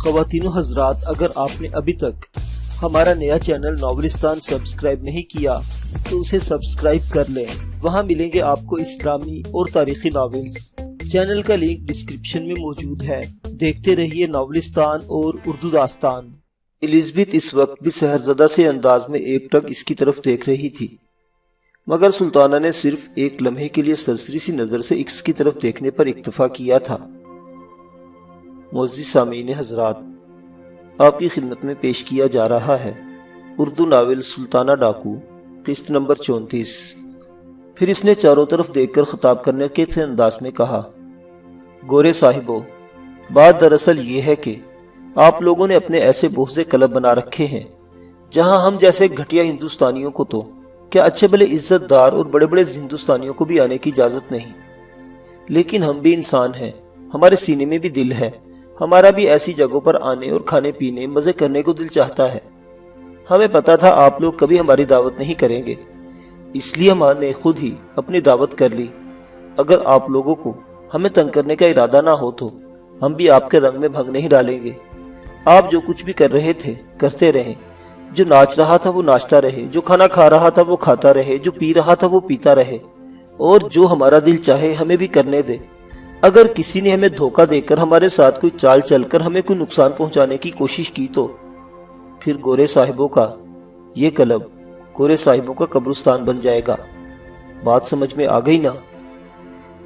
خواتین و حضرات، اگر آپ نے ابھی تک ہمارا نیا چینل ناولستان سبسکرائب نہیں کیا تو اسے سبسکرائب کر لیں۔ وہاں ملیں گے آپ کو اسلامی اور تاریخی ناولز۔ چینل کا لنک ڈسکرپشن میں موجود ہے۔ دیکھتے رہیے ناولستان اور اردو داستان۔ الزبتھ اس وقت بھی سحرزدہ سے انداز میں ایک ٹک اس کی طرف دیکھ رہی تھی، مگر سلطانہ نے صرف ایک لمحے کے لیے سرسری سی نظر سے اس کی طرف دیکھنے پر اکتفا کیا تھا۔ معزز سامعین حضرات، آپ کی خدمت میں پیش کیا جا رہا ہے اردو ناول سلطانہ ڈاکو، قسط نمبر 34۔ پھر اس نے چاروں طرف دیکھ کر خطاب کرنے کے تھے انداز میں کہا، گورے صاحبو، بات دراصل یہ ہے کہ آپ لوگوں نے اپنے ایسے بہت سے کلب بنا رکھے ہیں جہاں ہم جیسے گھٹیا ہندوستانیوں کو تو کیا اچھے بھلے عزت دار اور بڑے بڑے ہندوستانیوں کو بھی آنے کی اجازت نہیں، لیکن ہم بھی انسان ہیں، ہمارے سینے میں بھی دل ہے، ہمارا بھی ایسی جگہوں پر آنے اور کھانے پینے مزے کرنے کو دل چاہتا ہے۔ ہمیں پتا تھا آپ لوگ کبھی ہماری دعوت نہیں کریں گے، اس لیے ہم نے خود ہی اپنی دعوت کر لی۔ اگر آپ لوگوں کو ہمیں تنگ کرنے کا ارادہ نہ ہو تو ہم بھی آپ کے رنگ میں بھنگ نہیں ڈالیں گے۔ آپ جو کچھ بھی کر رہے تھے کرتے رہیں، جو ناچ رہا تھا وہ ناچتا رہے، جو کھانا کھا رہا تھا وہ کھاتا رہے، جو پی رہا تھا وہ پیتا رہے، اور جو ہمارا دل چاہے ہمیں بھی کرنے دے۔ اگر کسی نے ہمیں دھوکہ دے کر ہمارے ساتھ کوئی چال چل کر ہمیں کوئی نقصان پہنچانے کی کوشش کی تو پھر گورے صاحبوں کا یہ کلب گورے صاحبوں کا قبرستان بن جائے گا۔ بات سمجھ میں آ گئی نا؟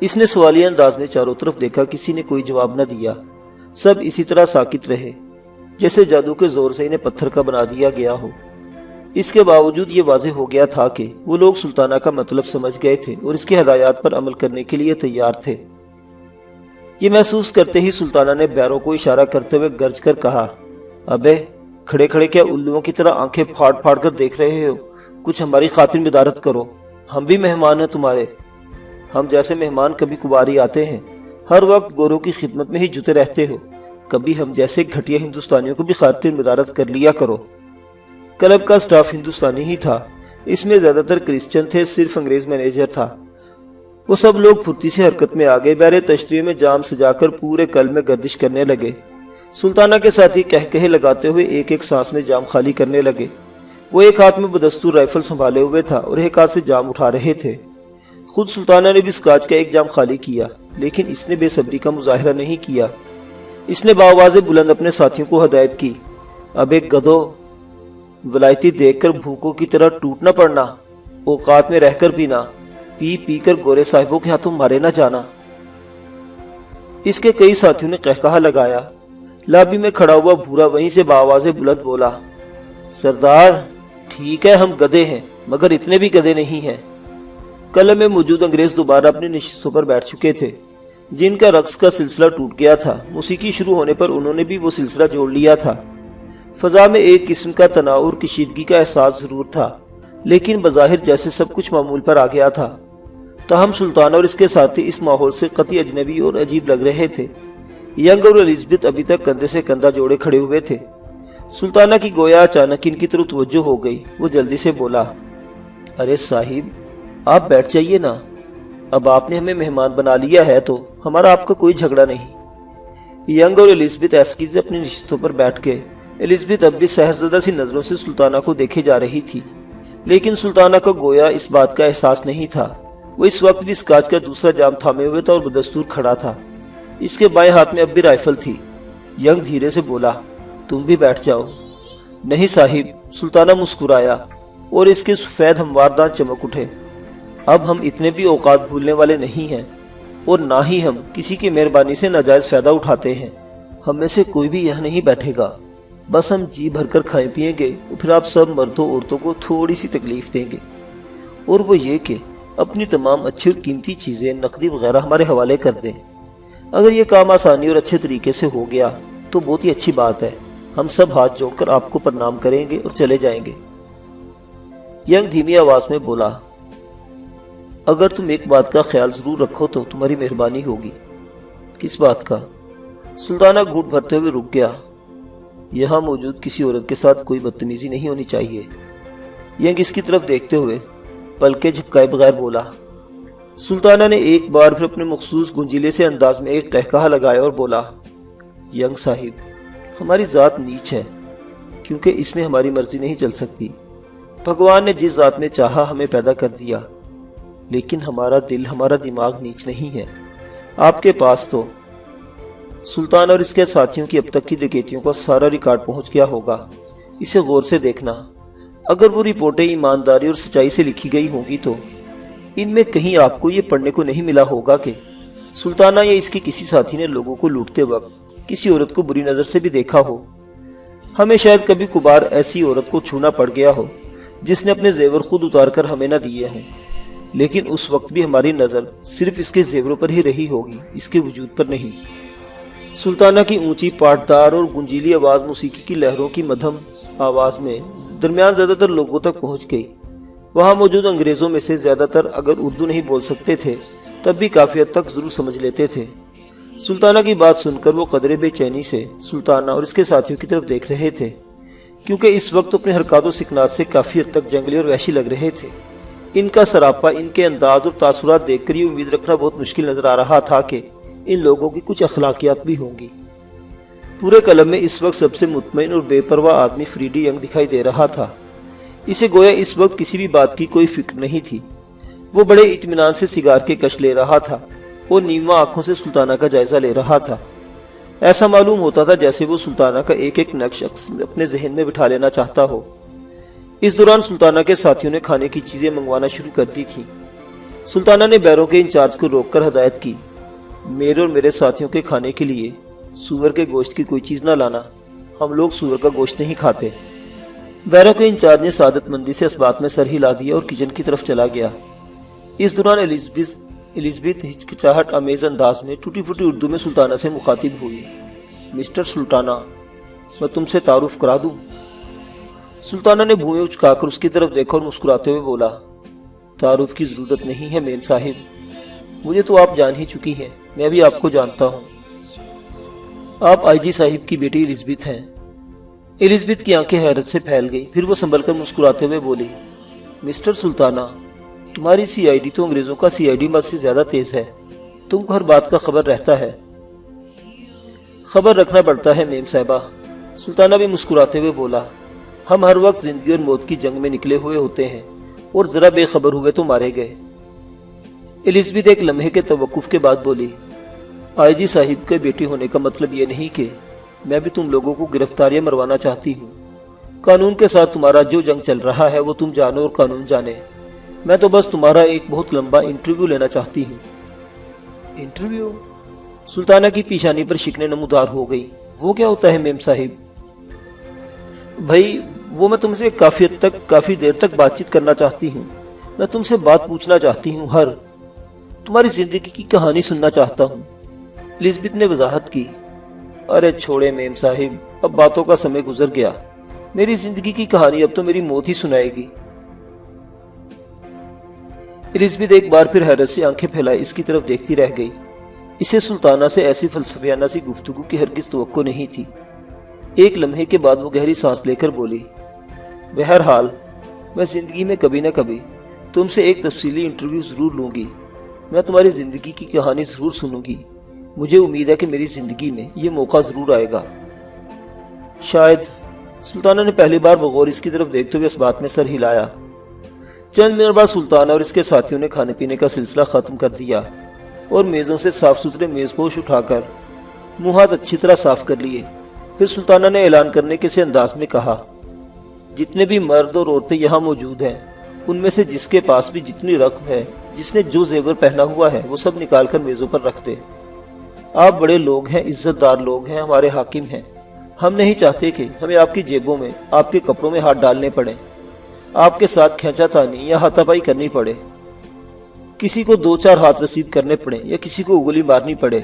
اس نے سوالیہ انداز میں چاروں طرف دیکھا، کسی نے کوئی جواب نہ دیا، سب اسی طرح ساکت رہے جیسے جادو کے زور سے انہیں پتھر کا بنا دیا گیا ہو۔ اس کے باوجود یہ واضح ہو گیا تھا کہ وہ لوگ سلطانہ کا مطلب سمجھ گئے تھے اور اس کی ہدایات پر عمل کرنے کے لیے تیار تھے۔ یہ محسوس کرتے ہی سلطانہ نے بیاروں کو اشارہ کرتے ہوئے گرج کر کہا، ابے کھڑے کھڑے کیا الوؤں کی طرح آنکھیں پھاڑ پھاڑ کر دیکھ رہے ہو؟ کچھ ہماری خاطر مدارت کرو، ہم بھی مہمان ہیں تمہارے۔ ہم جیسے مہمان کبھی کبھاری آتے ہیں، ہر وقت گوروں کی خدمت میں ہی جتے رہتے ہو، کبھی ہم جیسے گھٹیا ہندوستانیوں کو بھی خاطر مدارت کر لیا کرو۔ کلب کا سٹاف ہندوستانی ہی تھا، اس میں زیادہ تر کرسچن تھے، صرف انگریز مینیجر تھا۔ وہ سب لوگ پھرتی سے حرکت میں آگئے، بیارے تشریح میں جام سجا کر پورے کلب میں گردش کرنے لگے۔ سلطانہ کے ساتھی کہے لگاتے ہوئے ایک ایک سانس میں جام خالی کرنے لگے۔ وہ ایک ہاتھ میں بدستور رائفل سنبھالے ہوئے تھا اور ایک ہاتھ سے جام اٹھا رہے تھے۔ خود سلطانہ نے بھی سکاچ کا ایک جام خالی کیا، لیکن اس نے بے صبری کا مظاہرہ نہیں کیا۔ اس نے باواز بلند اپنے ساتھیوں کو ہدایت کی، اب ایک گدھو، ولایتی دیکھ کر بھوکوں کی طرح ٹوٹ نہ پڑنا، اوقات میں رہ کر پینا، پی پی کر گورے صاحبوں کے ہاتھوں مارے نہ جانا۔ اس کے کئی ساتھیوں نے قہقہا لگایا۔ لابی میں کھڑا ہوا بھورا وہیں سے باواز بلند بولا، سردار ٹھیک ہے ہم گدھے ہیں، مگر اتنے بھی گدھے نہیں ہیں۔ کلب میں موجود انگریز دوبارہ اپنی نشستوں پر بیٹھ چکے تھے، جن کا رقص کا سلسلہ ٹوٹ گیا تھا۔ موسیقی شروع ہونے پر انہوں نے بھی وہ سلسلہ جوڑ لیا تھا۔ فضا میں ایک قسم کا تناؤ اور کشیدگی کا احساس ضرور تھا، لیکن بظاہر جیسے سب کچھ معمول پر آ گیا تھا۔ تاہم سلطانہ اور اس کے ساتھی اس ماحول سے قطعی اجنبی اور عجیب لگ رہے تھے۔ ینگ اور الزبتھ ابھی تک کندھے سے کندھا جوڑے کھڑے ہوئے تھے۔ سلطانہ کی گویا اچانک ان کی طرف توجہ ہو گئی۔ وہ جلدی سے بولا، ارے صاحب آپ بیٹھ جائیے نا، اب آپ نے ہمیں مہمان بنا لیا ہے تو ہمارا آپ کا کوئی جھگڑا نہیں۔ ینگ اور الزبتھ ایسکی سے اپنی نشستوں پر بیٹھ گئے۔ الزبتھ اب بھی سحرزدہ سی نظروں سے سلطانہ کو دیکھے جا رہی تھی، لیکن سلطانہ کو گویا اس بات کا احساس نہیں تھا۔ وہ اس وقت بھی سکاچ کا دوسرا جام تھامے ہوئے تھا اور بدستور کھڑا تھا۔ اس کے بائیں ہاتھ میں اب بھی رائفل تھی۔ ینگ دھیرے سے بولا، تم بھی بیٹھ جاؤ۔ نہیں صاحب، سلطانہ مسکرایا اور اس کے سفید ہموار دانت چمک اٹھے۔ اب ہم اتنے بھی اوقات بھولنے والے نہیں ہیں، اور نہ ہی ہم کسی کی مہربانی سے ناجائز فائدہ اٹھاتے ہیں۔ ہم میں سے کوئی بھی یہاں نہیں بیٹھے گا، بس ہم جی بھر کر کھائیں پیئیں گے اور پھر آپ سب مردوں عورتوں کو تھوڑی سی تکلیف دیں گے، اور وہ یہ کہ اپنی تمام اچھی اور قیمتی چیزیں نقدی وغیرہ ہمارے حوالے کر دیں۔ اگر یہ کام آسانی اور اچھے طریقے سے ہو گیا تو بہت ہی اچھی بات ہے، ہم سب ہاتھ جوڑ کر آپ کو پرنام کریں گے اور چلے جائیں گے۔ ینگ دھیمی آواز میں بولا، اگر تم ایک بات کا خیال ضرور رکھو تو تمہاری مہربانی ہوگی۔ کس بات کا؟ سلطانہ گھونٹ بھرتے ہوئے رک گیا۔ یہاں موجود کسی عورت کے ساتھ کوئی بدتمیزی نہیں ہونی چاہیے۔ ینگ اس کی طرف دیکھتے ہوئے پلکیں جھپکائے بغیر بولا۔ سلطانہ نے ایک بار پھر اپنے مخصوص گنجیلے سے انداز میں ایک قہقہا لگایا اور بولا، ینگ صاحب ہماری ذات نیچ ہے کیونکہ اس میں ہماری مرضی نہیں چل سکتی۔ بھگوان نے جس ذات میں چاہا ہمیں پیدا کر دیا، لیکن ہمارا دل، ہمارا دماغ نیچ نہیں ہے۔ آپ کے پاس تو سلطان اور اس کے ساتھیوں کی اب تک کی ڈکیتیوں کا سارا ریکارڈ پہنچ گیا ہوگا۔ اسے غور سے دیکھنا۔ اگر وہ رپورٹیں ایمانداری اور سچائی سے لکھی گئی ہوں گی تو ان میں کہیں آپ کو یہ پڑھنے کو نہیں ملا ہوگا کہ سلطانہ یا اس کے کسی ساتھی نے لوگوں کو لوٹتے وقت کسی عورت کو بری نظر سے بھی دیکھا ہو۔ ہمیں شاید کبھی کبھار ایسی عورت کو چھونا پڑ گیا ہو جس نے اپنے زیور خود اتار کر ہمیں نہ دیے ہوں، لیکن اس وقت بھی ہماری نظر صرف اس کے زیوروں پر ہی رہی ہوگی، اس کے وجود پر نہیں۔ سلطانہ کی اونچی پاٹدار اور گنجیلی آواز موسیقی کی لہروں کی مدھم آواز میں درمیان زیادہ تر لوگوں تک پہنچ گئی۔ وہاں موجود انگریزوں میں سے زیادہ تر اگر اردو نہیں بول سکتے تھے تب بھی کافی حد تک ضرور سمجھ لیتے تھے۔ سلطانہ کی بات سن کر وہ قدرے بے چینی سے سلطانہ اور اس کے ساتھیوں کی طرف دیکھ رہے تھے، کیونکہ اس وقت اپنے حرکات و سکنات سے کافی حد تک جنگلی اور وحشی لگ رہے تھے۔ ان کا سراپا، ان کے انداز اور تاثرات دیکھ کر یہ امید رکھنا بہت مشکل نظر آ رہا تھا کہ ان لوگوں کی کچھ اخلاقیات بھی ہوں گی۔ پورے کلب میں اس وقت سب سے مطمئن اور بے پرواہ آدمی فریڈی ینگ دکھائی دے رہا تھا۔ اسے گویا اس وقت کسی بھی بات کی کوئی فکر نہیں تھی۔ وہ بڑے اطمینان سے سگار کے کش لے رہا تھا اور نیواں آنکھوں سے سلطانہ کا جائزہ لے رہا تھا۔ ایسا معلوم ہوتا تھا جیسے وہ سلطانہ کا ایک ایک نقش اپنے ذہن میں بٹھا لینا چاہتا ہو۔ اس دوران سلطانہ کے ساتھیوں نے کھانے کی چیزیں منگوانا شروع کر دی تھی۔ سلطانہ نے بیروں کے انچارج کو روک کر ہدایت کی، میرے اور میرے ساتھیوں کے کھانے کے لیے سور کے گوشت کی کوئی چیز نہ لانا، ہم لوگ سور کا گوشت نہیں کھاتے۔ بیروں کے انچارج نے سعادت مندی سے اس بات میں سر ہلا دیا اور کچن کی طرف چلا گیا۔ اس دوران الزبتھ ہچکچاہٹ آمیز انداز میں ٹوٹی پھوٹی اردو میں سلطانہ سے مخاطب ہوئی، مسٹر سلطانہ، میں تم سے تعارف کرا دوں؟ سلطانہ نے بھویں اچکا کر اس کی طرف دیکھا اور مسکراتے ہوئے بولا، تعارف کی ضرورت نہیں ہے میم صاحب، مجھے تو آپ جان ہی چکی ہیں، میں بھی آپ کو جانتا ہوں۔ آپ آئی جی صاحب کی بیٹی الزبتھ ہیں۔ الزبتھ کی آنکھیں حیرت سے پھیل گئی، پھر وہ سنبھل کر مسکراتے ہوئے بولی، مسٹر سلطانہ، تمہاری سی آئی ڈی تو انگریزوں کا سی آئی ڈی مت سے زیادہ تیز ہے، تم کو ہر بات کا خبر رہتا ہے۔ خبر رکھنا پڑتا ہے میم صاحبہ، سلطانہ بھی مسکراتے ہوئے بولا، ہم ہر وقت زندگی اور موت کی جنگ میں نکلے ہوئے ہوتے ہیں اور ذرا بے خبر ہوئے تو مارے گئے۔ الزبتھ ایک لمحے کے توقف کے بعد بولی، آئی جی صاحب کے بیٹی ہونے کا مطلب یہ نہیں کہ میں بھی تم لوگوں کو گرفتاریاں مروانا چاہتی ہوں۔ قانون کے ساتھ تمہارا جو جنگ چل رہا ہے وہ تم جانو اور قانون جانے، میں تو بس تمہارا ایک بہت لمبا انٹرویو لینا چاہتی ہوں۔ انٹرویو؟ سلطانہ کی پیشانی پر شکنیں نمودار ہو گئی، وہ کیا ہوتا ہے میم صاحب؟ بھائی وہ میں تم سے کافی حد تک، کافی دیر تک بات چیت کرنا چاہتی ہوں، میں تم سے بات پوچھنا چاہتی ہوں، تمہاری زندگی کی کہانی سننا چاہتا ہوں۔ الزبتھ نے وضاحت کی، ارے چھوڑے میم صاحب، اب باتوں کا سمے گزر گیا، میری زندگی کی کہانی اب تو میری موت ہی سنائے گی۔ الزبتھ ایک بار پھر حیرت سے آنکھیں پھیلائے اس کی طرف دیکھتی رہ گئی۔ اسے سلطانہ سے ایسی فلسفیانہ سی گفتگو کی ہرگز توقع نہیں تھی۔ ایک لمحے کے بعد وہ گہری سانس لے کر بولی، بہرحال میں زندگی میں کبھی نہ کبھی تم سے ایک تفصیلی انٹرویو ضرور لوں گی، میں تمہاری زندگی کی کہانی ضرور سنوں گی، مجھے امید ہے کہ میری زندگی میں یہ موقع ضرور آئے گا۔ شاید۔ سلطانہ نے پہلی بار بغور اس کی طرف دیکھتے ہوئے اس بات میں سر ہلایا۔ چند منٹ بعد سلطانہ اور اس کے ساتھیوں نے کھانے پینے کا سلسلہ ختم کر دیا اور میزوں سے صاف ستھرے میز پوش اٹھا کر منہ ہاتھ اچھی طرح صاف کر لیے۔ پھر سلطانہ نے اعلان کرنے کے سے انداز میں کہا، جتنے بھی مرد اور عورتیں یہاں موجود ہیں ان میں سے جس کے پاس بھی جتنی رقم ہے، جس نے جو زیور پہنا ہوا ہے، وہ سب نکال کر میزوں پر رکھ دے۔ آپ بڑے لوگ ہیں، عزت دار لوگ ہیں، ہمارے حاکم ہیں، ہم نہیں چاہتے کہ ہمیں آپ کی جیبوں میں، آپ کے کپڑوں میں ہاتھ ڈالنے پڑے، آپ کے ساتھ کھینچا تانی یا ہاتھا پائی کرنی پڑے، کسی کو دو چار ہاتھ رسید کرنے پڑے یا کسی کو اگلی مارنی پڑے،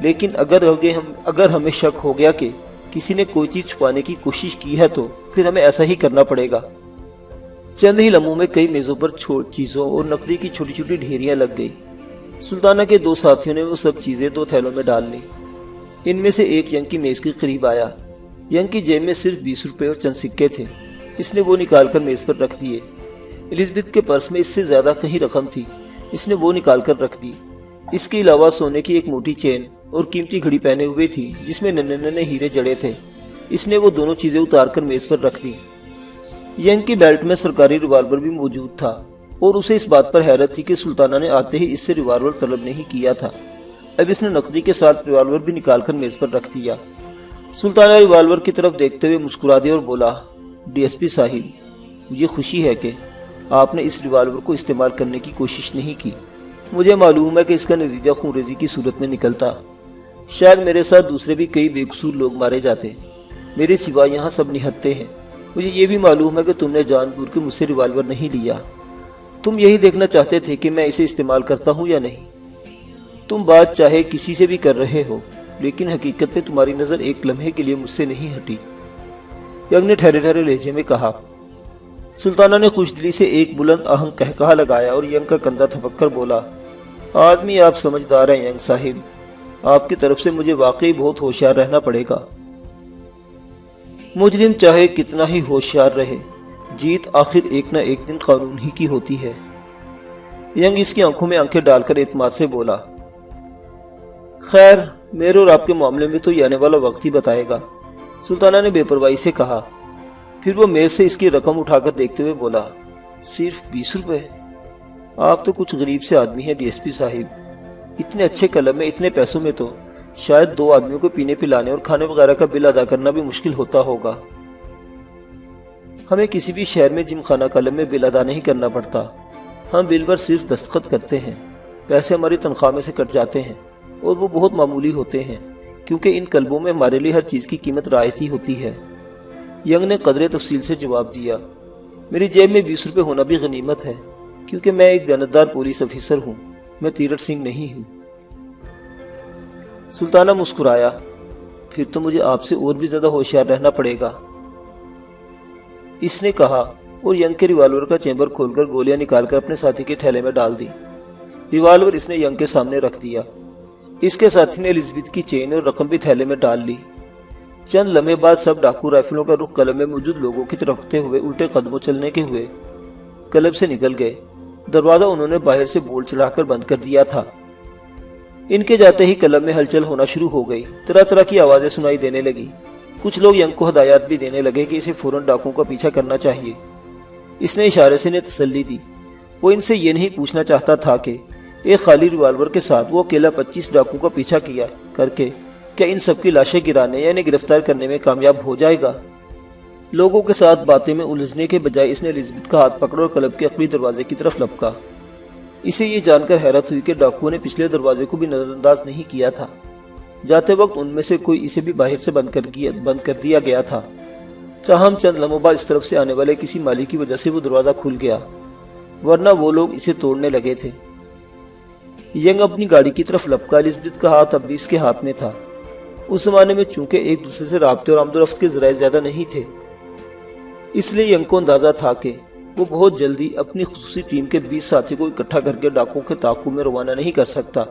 لیکن اگر ہمیں شک ہو گیا کہ کسی نے کوئی چیز چھپانے کی کوشش کی ہے تو پھر ہمیں ایسا ہی کرنا پڑے گا۔ چند ہی لمحوں میں کئی میزوں پر چیزوں اور نقدی کی چھوٹی چھوٹی ڈھیریاں لگ گئی۔ سلطانہ کے دو ساتھیوں نے وہ سب چیزیں دو تھیلوں میں ڈال لی۔ ان میں سے ایک ینگ کی میز کے قریب آیا۔ ینگ کی جیب میں صرف 20 روپے اور چند سکے تھے، اس نے وہ نکال کر میز پر رکھ دیے۔ الزبتھ کے پرس میں اس سے زیادہ کہیں رقم تھی، اس نے وہ نکال کر رکھ دی۔ اس کے علاوہ سونے کی ایک موٹی چین اور قیمتی گھڑی پہنے ہوئے تھی جس میں ننھے ننھے ہیرے جڑے تھے۔ اس نے وہ دونوں چیزیں اتار کر میز پر رکھ دی۔ ینگ کی بیلٹ میں سرکاری ریوالور بھی موجود تھا اور اسے اس بات پر حیرت تھی کہ سلطانہ نے آتے ہی اس سے ریوالور طلب نہیں کیا تھا۔ اب اس نے نقدی کے ساتھ ریوالور بھی نکال کر میز پر رکھ دیا۔ سلطانہ ریوالور کی طرف دیکھتے ہوئے مسکرا دیا اور بولا، ڈی ایس پی صاحب، مجھے خوشی ہے کہ آپ نے اس ریوالور کو استعمال کرنے کی کوشش نہیں کی۔ مجھے معلوم ہے کہ اس کا نتیجہ خونریزی کی صورت میں نکلتا۔ شاید میرے ساتھ دوسرے بھی کئی بے قصور لوگ مارے جاتے، میرے سوا یہاں سب نہتے ہیں۔ مجھے یہ بھی معلوم ہے کہ تم نے جان بوجھ کے مجھ سے ریوالور نہیں لیا۔ تم یہی دیکھنا چاہتے تھے کہ میں اسے استعمال کرتا ہوں یا نہیں۔ تم بات چاہے کسی سے بھی کر رہے ہو، لیکن حقیقت میں تمہاری نظر ایک لمحے کے لیے مجھ سے نہیں ہٹی، ینگ نے ٹھہرے ٹھہرے لہجے میں کہا۔ سلطانہ نے خوش دلی سے ایک بلند آہنگ قہقہا لگایا اور ینگ کا کندھا تھپک کر بولا، آدمی آپ سمجھدار ہیں ینگ صاحب، آپ کی طرف سے مجھے واقعی بہت ہوشیار رہنا پڑے گا۔ مجرم چاہے کتنا ہی ہوشیار رہے، جیت آخر ایک نہ ایک دن قانون ہی کی ہوتی ہے۔ ینگ اس کی آنکھوں میں آنکھیں ڈال کر اعتماد سے بولا، خیر میرے اور آپ کے معاملے میں تو یہ آنے والا وقت ہی بتائے گا، سلطانہ نے بے پرواہی سے کہا۔ پھر وہ میز سے اس کی رقم اٹھا کر دیکھتے ہوئے بولا، صرف 20 روپے؟ آپ تو کچھ غریب سے آدمی ہیں ڈی ایس پی صاحب، اتنے اچھے قلم میں اتنے پیسوں میں تو شاید 2 آدمیوں کو پینے پلانے اور کھانے وغیرہ کا بل ادا کرنا بھی مشکل ہوتا ہوگا۔ ہمیں کسی بھی شہر میں جم خانہ قلم میں بل ادا نہیں کرنا پڑتا، ہم بل پر صرف دستخط کرتے ہیں، پیسے ہماری تنخواہ میں سے کٹ جاتے ہیں اور وہ بہت معمولی ہوتے ہیں، کیونکہ ان کلبوں میں ہمارے لیے ہر چیز کی قیمت رعایتی ہوتی ہے۔ ینگ نے قدرے تفصیل سے جواب دیا، میری جیب میں 20 روپے ہونا بھی غنیمت ہے، کیونکہ میں ایک دیانتدار پولیس افیسر ہوں، میں تیرتھ سنگھ نہیں ہوں۔ سلطانہ مسکرایا، پھر تو مجھے آپ سے اور بھی زیادہ ہوشیار رہنا پڑے گا، اس نے کہا اور ینگ کے ریوالور کا چیمبر کھول کر گولیاں نکال کر اپنے ساتھی کے تھیلے میں ڈال دی۔ ریوالور اس نے ینگ کے سامنے رکھ دیا۔ اس کے ساتھی نے الزبتھ کی چین اور رقم بھی تھیلے میں ڈال لی۔ چند لمحے بعد سب ڈاکو رائفلوں کا رخ قلم میں موجود لوگوں کی طرف رکھتے ہوئے الٹے قدموں چلنے کے ہوئے کلب سے نکل گئے۔ دروازہ انہوں نے باہر سے بولٹ چڑھا کر بند کر دیا تھا۔ ان کے جاتے ہی کلب میں ہلچل ہونا شروع ہو گئی، طرح طرح کی آوازیں سنائی دینے لگی۔ کچھ لوگ ینگ کو ہدایات بھی دینے لگے کہ اسے فوراً ڈاکوؤں کا پیچھا کرنا چاہیے۔ اس نے اشارے سے انہیں تسلی دی۔ وہ ان سے یہ نہیں پوچھنا چاہتا تھا کہ ایک خالی ریوالور کے ساتھ وہ اکیلا 25 ڈاکوؤں کا پیچھا کیا کر کے کیا ان سب کی لاشیں گرانے یا انہیں گرفتار کرنے میں کامیاب ہو جائے گا۔ لوگوں کے ساتھ باتیں میں الجھنے کے بجائے اس نے الزبتھ کا ہاتھ پکڑا اور کلب کے عقبی دروازے کی طرف لپکا۔ اسے یہ جان کر حیرت ہوئی کہ ڈاکوؤں نے پچھلے دروازے کو بھی نظر انداز نہیں کیا تھا۔ جاتے وقت ان میں سے کوئی اسے بھی باہر سے بند کر دیا گیا تھا۔ تاہم چند لمحوں بعد اس طرف سے آنے والے کسی مالی کی وجہ سے وہ دروازہ کھل گیا، ورنہ وہ لوگ اسے توڑنے لگے تھے۔ ینگ اپنی گاڑی کی طرف لپکا، الزبتھ کا ہاتھ اب بھی اس کے ہاتھ میں تھا۔ اس زمانے میں چونکہ ایک دوسرے سے رابطے اور آمد و رفت کے ذرائع زیادہ نہیں تھے، اس لیے ینگ کو اندازہ تھا کہ وہ بہت جلدی اپنی خصوصی ٹیم کے 20 ساتھی کو اکٹھا کر کے ڈاکوؤں کے تعاقب میں روانہ نہیں کر سکتا،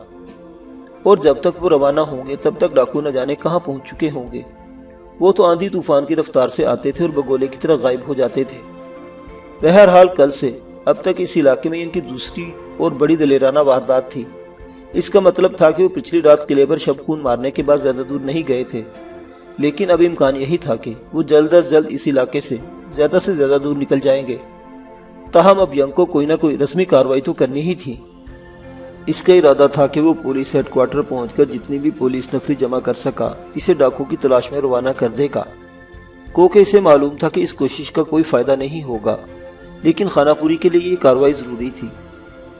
اور جب تک وہ روانہ ہوں گے تب تک ڈاکو نہ جانے کہاں پہنچ چکے ہوں گے۔ وہ تو آندھی طوفان کی رفتار سے آتے تھے اور بگولے کی طرح غائب ہو جاتے تھے۔ بہرحال کل سے اب تک اس علاقے میں ان کی دوسری اور بڑی دلیرانہ واردات تھی۔ اس کا مطلب تھا کہ وہ پچھلی رات قلعے پر شب خون مارنے کے بعد زیادہ دور نہیں گئے تھے، لیکن اب امکان یہی تھا کہ وہ جلد از جلد اس علاقے سے زیادہ دور نکل جائیں گے۔ تاہم اب ینگ کو کوئی نہ کوئی رسمی کارروائی تو کرنی ہی تھی۔ اس کا ارادہ تھا کہ وہ پولیس ہیڈ کوارٹر پہنچ کر جتنی بھی پولیس نفری جمع کر سکا اسے ڈاکو کی تلاش میں روانہ کر دے گا۔ کیونکہ اسے معلوم تھا کہ اس کوشش کا کوئی فائدہ نہیں ہوگا، لیکن خانہ پوری کے لیے یہ کارروائی ضروری تھی۔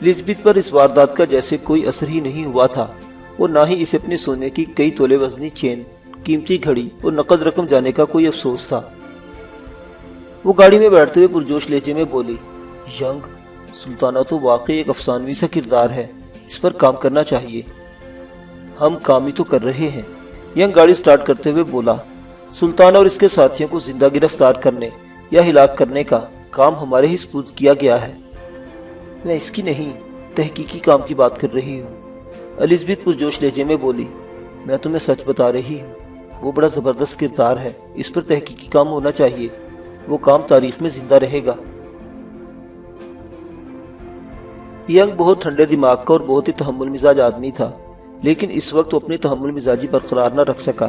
الزبتھ پر اس واردات کا جیسے کوئی اثر ہی نہیں ہوا تھا، اور نہ ہی اسے اپنے سونے کی کئی تولے وزنی چین، قیمتی گھڑی اور نقد رقم جانے کا کوئی افسوس تھا۔ وہ گاڑی میں بیٹھتے ہوئے پرجوش لہجے میں بولی، ینگ، سلطانہ تو واقعی ایک افسانوی سا کردار ہے، اس پر کام کرنا چاہیے۔ ہم کام ہی تو کر رہے ہیں، ینگ گاڑی سٹارٹ کرتے ہوئے بولا۔ سلطانہ اور اس کے ساتھیوں کو زندہ گرفتار کرنے یا ہلاک کرنے کا کام ہمارے ہی سپرد کیا گیا ہے۔ میں اس کی نہیں، تحقیقی کام کی بات کر رہی ہوں، الزبتھ پرجوش لہجے میں بولی۔ میں تمہیں سچ بتا رہی ہوں، وہ بڑا زبردست کردار ہے، اس پر تحقیقی کام ہونا چاہیے، وہ کام تاریخ میں زندہ رہے گا۔ ینگ بہت ٹھنڈے دماغ کا اور بہت ہی تحمل مزاج آدمی تھا، لیکن اس وقت وہ اپنی تحمل مزاجی برقرار نہ رکھ سکا۔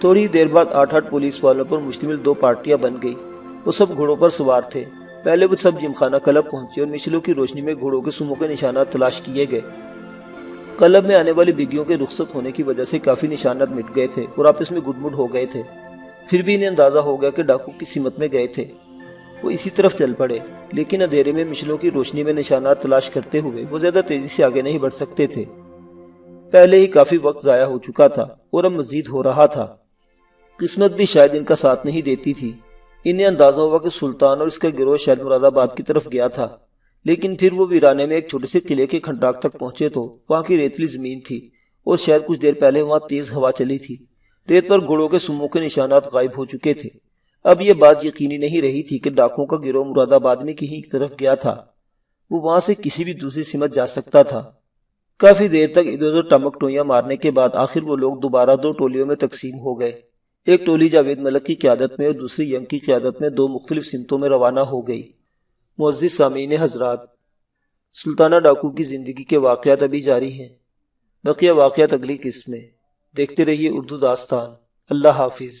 تھوڑی دیر بعد 8 پولیس والوں پر مشتمل 2 پارٹیاں بن گئی۔ وہ سب گھوڑوں پر سوار تھے۔ پہلے وہ سب جمخانہ کلب پہنچے اور مشلوں کی روشنی میں گھوڑوں کے سموں کے نشانات تلاش کیے گئے۔ کلب میں آنے والی بگیوں کے رخصت ہونے کی وجہ سے کافی نشانات مٹ گئے تھے اور آپس میں گڈ مڈ ہو گئے تھے۔ پھر بھی انہیں اندازہ ہو گیا کہ ڈاکو کس سمت میں گئے تھے۔ وہ اسی طرف چل پڑے، لیکن اندھیرے میں مشلوں کی روشنی میں نشانات تلاش کرتے ہوئے وہ زیادہ تیزی سے آگے نہیں بڑھ سکتے تھے۔ پہلے ہی کافی وقت ضائع ہو چکا تھا اور اب مزید ہو رہا تھا۔ قسمت بھی شاید ان کا ساتھ نہیں دیتی تھی۔ انہیں اندازہ ہوا کہ سلطان اور اس کا گروہ شاید مراد آباد کی طرف گیا تھا، لیکن پھر وہ ویرانے میں ایک چھوٹے سے قلعے کے کھنڈاک تک پہنچے تو وہاں کی ریتلی زمین تھی اور شاید کچھ دیر پہلے وہاں تیز ہوا چلی تھی۔ ریت پر گھوڑوں کے سموں کے نشانات غائب ہو چکے تھے۔ اب یہ بات یقینی نہیں رہی تھی کہ ڈاکوؤں کا گروہ مراد آباد میں کہیں کی طرف گیا تھا۔ وہ وہاں سے کسی بھی دوسری سمت جا سکتا تھا۔ کافی دیر تک ادھر ادھر ٹمک ٹوئیاں مارنے کے بعد آخر وہ لوگ دوبارہ 2 ٹولیوں میں تقسیم ہو گئے۔ ایک ٹولی جاوید ملک کی قیادت میں اور دوسری ینگ کی قیادت میں 2 مختلف سمتوں میں روانہ ہو گئی۔ معزز سامعین حضرات، سلطانہ ڈاکو کی زندگی کے واقعات ابھی جاری ہیں۔ بقیہ واقعات اگلی قسط میں۔ دیکھتے رہیے اردو داستان۔ اللہ حافظ۔